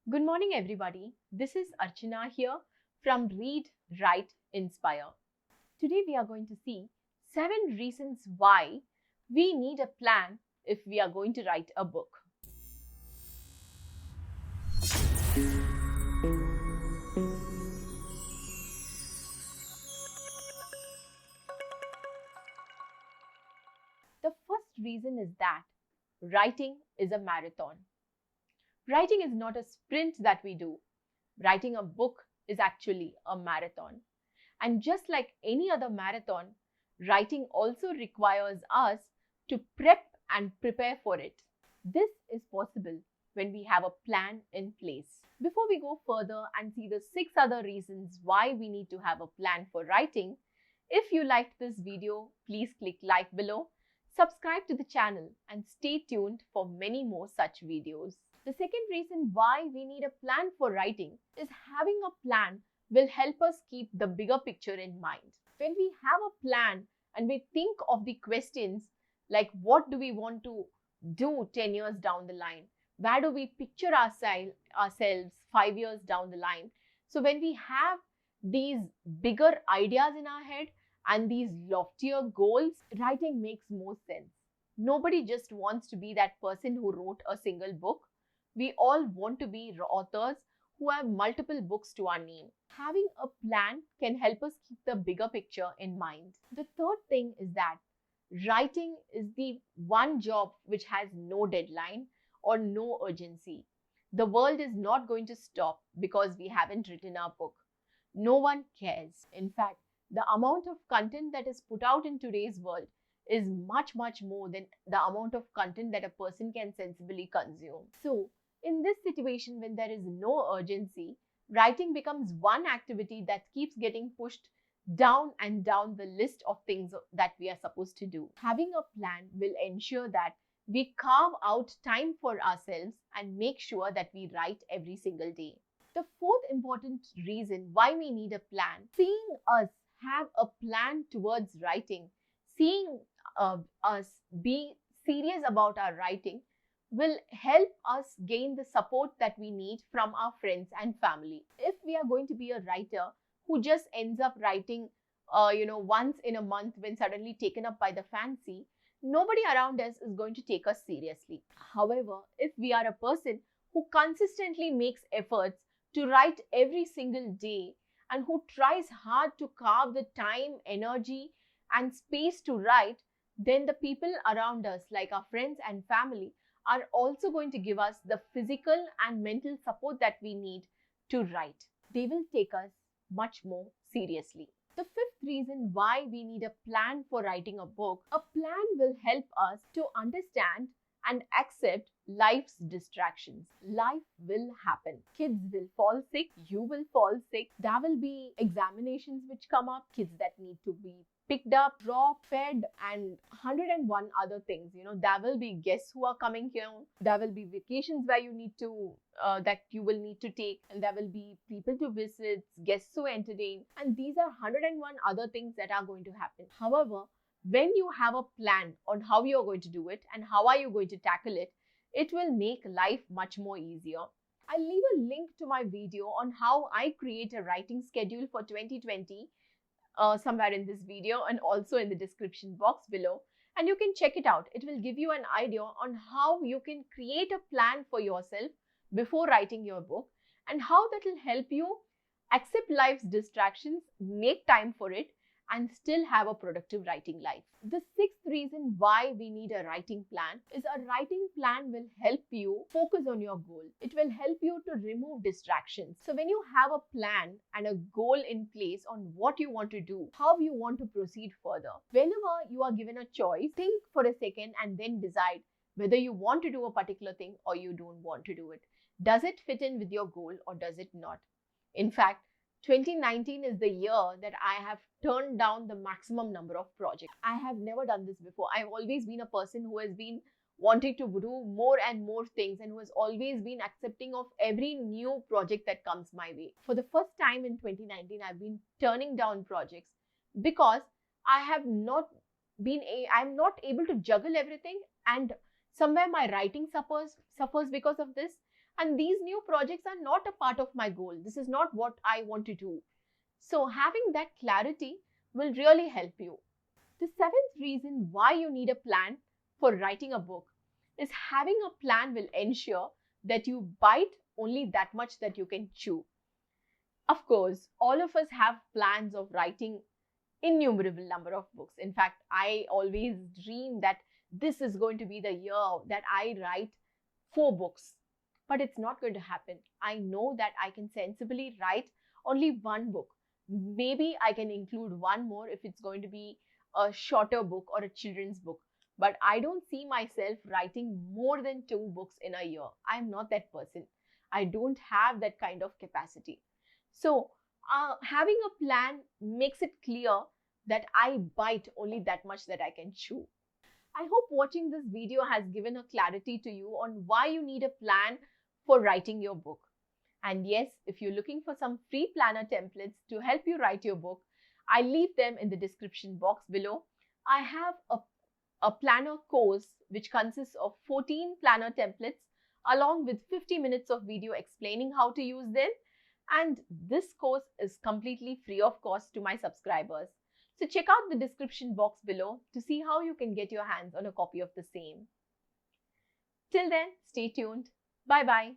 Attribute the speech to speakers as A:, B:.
A: Good morning, everybody. This is Archana here from Read, Write, Inspire. Today, we are going to see 7 reasons why we need a plan if we are going to write a book. The first reason is that writing is a marathon. Writing is not a sprint that we do. Writing a book is actually a marathon. And just like any other marathon, writing also requires us to prep and prepare for it. This is possible when we have a plan in place. Before we go further and see the 6 other reasons why we need to have a plan for writing, if you liked this video, please click like below, subscribe to the channel and stay tuned for many more such videos. The second reason why we need a plan for writing is having a plan will help us keep the bigger picture in mind. When we have a plan and we think of the questions like what do we want to do 10 years down the line? Where do we picture ourselves 5 years down the line? So when we have these bigger ideas in our head and these loftier goals, writing makes more sense. Nobody just wants to be that person who wrote a single book. We all want to be authors who have multiple books to our name. Having a plan can help us keep the bigger picture in mind. The third thing is that writing is the one job which has no deadline or no urgency. The world is not going to stop because we haven't written our book. No one cares. In fact, the amount of content that is put out in today's world is much more than the amount of content that a person can sensibly consume. So, in this situation, when there is no urgency, writing becomes one activity that keeps getting pushed down and down the list of things that we are supposed to do. Having a plan will ensure that we carve out time for ourselves and make sure that we write every single day. The fourth important reason why we need a plan, seeing us have a plan towards writing, seeing us be serious about our writing, will help us gain the support that we need from our friends and family. If we are going to be a writer who just ends up writing, once in a month when suddenly taken up by the fancy, nobody around us is going to take us seriously. However, if we are a person who consistently makes efforts to write every single day and who tries hard to carve the time, energy, and space to write, then the people around us, like our friends and family, are also going to give us the physical and mental support that we need to write. They will take us much more seriously. The fifth reason why we need a plan for writing a book, a plan will help us to understand and accept life's distractions. Life will happen. Kids will fall sick. You will fall sick. There will be examinations which come up. Kids that need to be picked up, dropped, fed, and 101 other things. There will be guests who are coming here. There will be vacations where you need to, that you will need to take. And there will be people to visit, guests to entertain. And these are 101 other things that are going to happen. However, when you have a plan on how you are going to do it and how are you going to tackle it, it will make life much more easier. I'll leave a link to my video on how I create a writing schedule for 2020 somewhere in this video and also in the description box below. And you can check it out. It will give you an idea on how you can create a plan for yourself before writing your book and how that will help you accept life's distractions, make time for it, and still have a productive writing life. The sixth reason why we need a writing plan is a writing plan will help you focus on your goal. It will help you to remove distractions. So when you have a plan and a goal in place on what you want to do, how you want to proceed further, whenever you are given a choice, think for a second and then decide whether you want to do a particular thing or you don't want to do it. Does it fit in with your goal or does it not? In fact, 2019 is the year that I have turned down the maximum number of projects. I have never done this before. I've always been a person who has been wanting to do more and more things and who has always been accepting of every new project that comes my way. For the first time in 2019, I've been turning down projects because I'm not able to juggle everything, and somewhere my writing suffers because of this. And these new projects are not a part of my goal. This is not what I want to do. So having that clarity will really help you. The seventh reason why you need a plan for writing a book is having a plan will ensure that you bite only that much that you can chew. Of course, all of us have plans of writing innumerable number of books. In fact, I always dream that this is going to be the year that I write 4 books. But it's not going to happen. I know that I can sensibly write only 1 book. Maybe I can include 1 more if it's going to be a shorter book or a children's book. But I don't see myself writing more than 2 books in a year. I'm not that person. I don't have that kind of capacity. So having a plan makes it clear that I bite only that much that I can chew. I hope watching this video has given a clarity to you on why you need a plan for writing your book. And yes, if you're looking for some free planner templates to help you write your book, I'll leave them in the description box below. I have a planner course which consists of 14 planner templates along with 50 minutes of video explaining how to use them. And this course is completely free of cost to my subscribers. So check out the description box below to see how you can get your hands on a copy of the same. Till then, stay tuned. Bye bye.